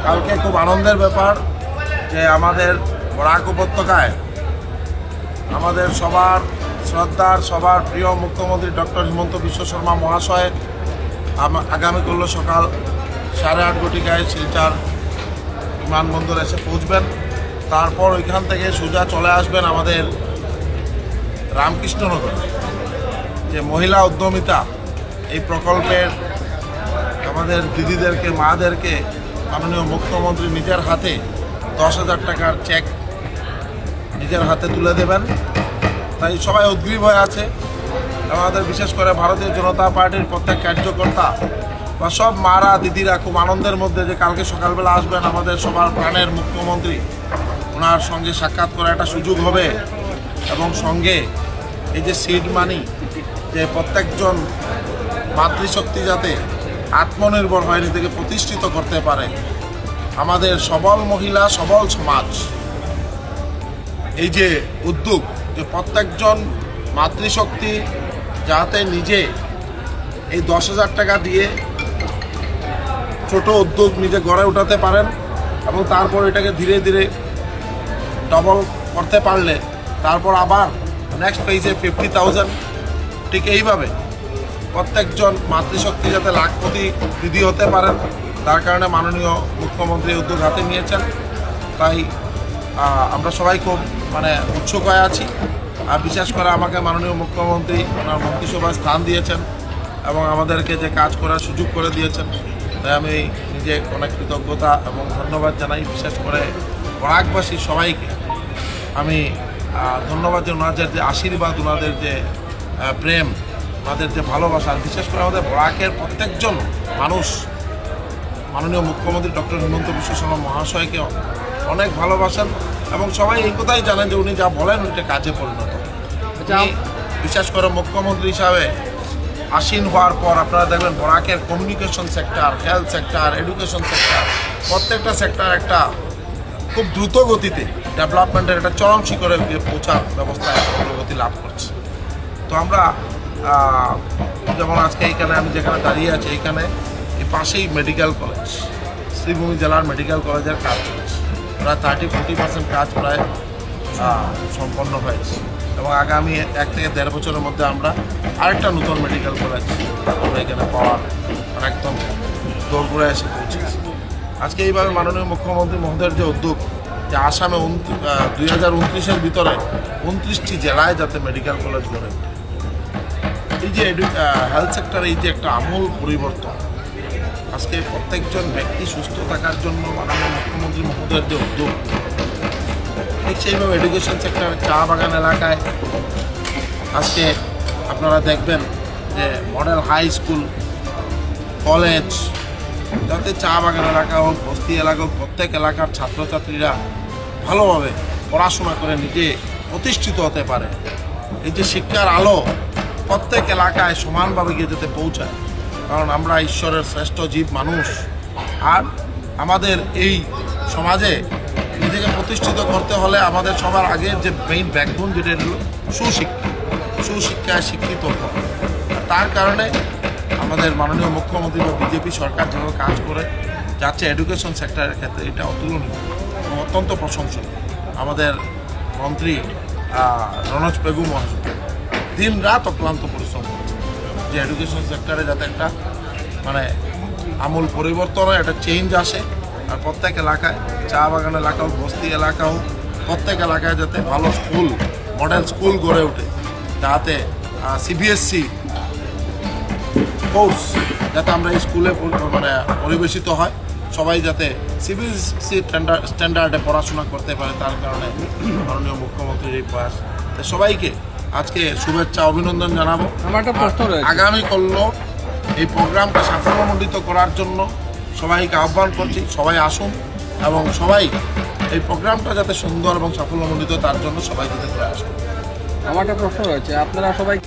কালকে খুব আনন্দের ব্যাপার যে আমাদের বরাক উপত্যকায় আমাদের সবার শ্রদ্ধার সবার প্রিয় মুখ্যমন্ত্রী ডক্টর হিমন্ত বিশ্ব শর্মা মহাশয় আগামীকাল সকাল 8:30 ঘটিকায় শিলচর বিমানবন্দর এসে পৌঁছবেন। তারপর ওইখান থেকে সোজা চলে আসবেন আমাদের রামকৃষ্ণনগর, যে মহিলা উদ্যমিতা এই প্রকল্পের আমাদের দিদিদেরকে মাদেরকে মাননীয় মুখ্যমন্ত্রী নিজের হাতে 10,000 টাকার চেক নিজের হাতে তুলে দেবেন। তাই সবাই উদ্গ্রীব হয়ে আছে। আমাদের বিশেষ করে ভারতীয় জনতা পার্টির প্রত্যেক কার্যকর্তা বা সব মারা দিদিরা খুব আনন্দের মধ্যে যে কালকে সকালবেলা আসবেন আমাদের সবার প্রাণের মুখ্যমন্ত্রী, ওনার সঙ্গে সাক্ষাৎ করার একটা সুযোগ হবে। এবং সঙ্গে এই যে সিড মানি, যে প্রত্যেকজন মাতৃশক্তি যাতে আত্মনির্ভর হয়, নিজেকে প্রতিষ্ঠিত করতে পারে, আমাদের সবল মহিলা সবল সমাজ এই যে উদ্যোগ, যে প্রত্যেকজন মাতৃশক্তি যাতে নিজে এই 10,000 টাকা দিয়ে ছোট উদ্যোগ নিজে গড়ে উঠাতে পারেন এবং তারপর এটাকে ধীরে ধীরে ডবল করতে পারলে তারপর আবার নেক্সট ফেজে 50,000, ঠিক এইভাবে প্রত্যেকজন মাতৃশক্তি যাতে লাখপতি দিদি হতে পারেন, তার কারণে মাননীয় মুখ্যমন্ত্রী উদ্যোগ হাতে নিয়েছেন। তাই আমরা সবাই খুব উৎসুক হয়ে আছি। আর বিশেষ করে আমাকে মাননীয় মুখ্যমন্ত্রী ওনার মন্ত্রিসভায় স্থান দিয়েছেন এবং আমাদেরকে যে কাজ করার সুযোগ করে দিয়েছেন, তাই আমি নিজে অনেক কৃতজ্ঞতা এবং ধন্যবাদ জানাই। বিশেষ করে বরাকবাসী সবাইকে আমি ধন্যবাদ যে ওনাদের যে আশীর্বাদ, ওনাদের যে প্রেম, ওনাদের যে ভালোবাসা, বিশেষ করে আমাদের বরাকের প্রত্যেকজন মানুষ মাননীয় মুখ্যমন্ত্রী ডক্টর হিমন্ত বিশ্ব শর্মা মহাশয়কে অনেক ভালোবাসেন এবং সবাই এই কথাই জানেন যে উনি যা বলেন ওইটা কাজে পরিণত। বিশেষ করে মুখ্যমন্ত্রী হিসাবে আসীন হওয়ার পর আপনারা দেখবেন বরাকের communication sector, health sector, education sector, প্রত্যেকটা সেক্টর একটা খুব দ্রুত গতিতে ডেভেলপমেন্টের একটা চরম শিখরে গিয়ে পৌঁছার ব্যবস্থায় অগ্রগতি লাভ করছে। তো আমরা যেমন আজকে এইখানে আমি যেখানে দাঁড়িয়ে আছি, এইখানে এই পাশেই মেডিকেল কলেজ, শ্রীভূমি জেলার মেডিকেল কলেজের কাজ চলছে। প্রায় 30-40% কাজ প্রায় সম্পন্ন হয়েছে এবং আগামী 1 থেকে 1.5 বছরের মধ্যে আমরা আরেকটা নতুন মেডিকেল কলেজ আমরা এখানে পাওয়ার একদম দৌড় এসে পৌঁছেছি। আজকে এইভাবে মাননীয় মুখ্যমন্ত্রী মহোদয়ের যে উদ্যোগ, যে আসামে 2029-এর ভিতরে 29টি জেলায় যাতে মেডিকেল কলেজ গড়ে ওঠে, এই যে হেলথ সেক্টরে এই যে একটা আমূল পরিবর্তন, আজকে প্রত্যেকজন ব্যক্তি সুস্থ থাকার জন্য মাননীয় মুখ্যমন্ত্রী মহোদয়ের যে উদ্যোগ, ঠিক সেইভাবে এডুকেশন সেক্টর, চা বাগান এলাকায় আজকে আপনারা দেখবেন যে মডেল হাই স্কুল, কলেজ, যাতে চা বাগান এলাকা হোক, বস্তি এলাকা হোক, প্রত্যেক এলাকার ছাত্রছাত্রীরা ভালোভাবে পড়াশোনা করে নিজে প্রতিষ্ঠিত হতে পারে। এই যে শিক্ষার আলো প্রত্যেক এলাকায় সমানভাবে গিয়ে যাতে পৌঁছায়, কারণ আমরা ঈশ্বরের শ্রেষ্ঠ জীব মানুষ। আর আমাদের এই সমাজে নিজেকে প্রতিষ্ঠিত করতে হলে আমাদের সবার আগের যে মেইন ব্যাকবোন যেটা হলো সুশিক্ষায় শিক্ষিত হওয়া। তার কারণে আমাদের মাননীয় মুখ্যমন্ত্রী বা বিজেপি সরকার যেভাবে কাজ করে যাচ্ছে এডুকেশন সেক্টরের ক্ষেত্রে, এটা অতুলনীয় এবং অত্যন্ত প্রশংসনীয়। আমাদের মন্ত্রী রনজ পেগু মহাশয় দিন রাত অক্লান্ত পরিশ্রম করছে যে এডুকেশন সেক্টরে যাতে একটা আমূল পরিবর্তন হয়, একটা চেঞ্জ আসে। আর প্রত্যেক এলাকায়, চা বাগান এলাকা হোক, বস্তি এলাকা হোক, প্রত্যেক এলাকায় যাতে ভালো স্কুল, মডেল স্কুল গড়ে ওঠে, যাতে CBSE কোর্স যাতে আমরা এই স্কুলে পরিবেশিত হয়, সবাই যাতে CBSE স্ট্যান্ডার্ডে পড়াশোনা করতে পারে। তার কারণে মাননীয় মুখ্যমন্ত্রীর এই প্রয়াস। সবাইকে আজকে শুভেচ্ছা, অভিনন্দন জানাবো। আগামী কাল এই প্রোগ্রামটা সাফল্যমণ্ডিত করার জন্য সবাইকে আহ্বান করছি, সবাই আসুন এবং সবাই এই প্রোগ্রামটা যাতে সুন্দর এবং সাফল্যমণ্ডিত, তার জন্য সবাই যাতে প্রয়াস করুন। আমার একটা প্রশ্ন রয়েছে, আপনারা সবাই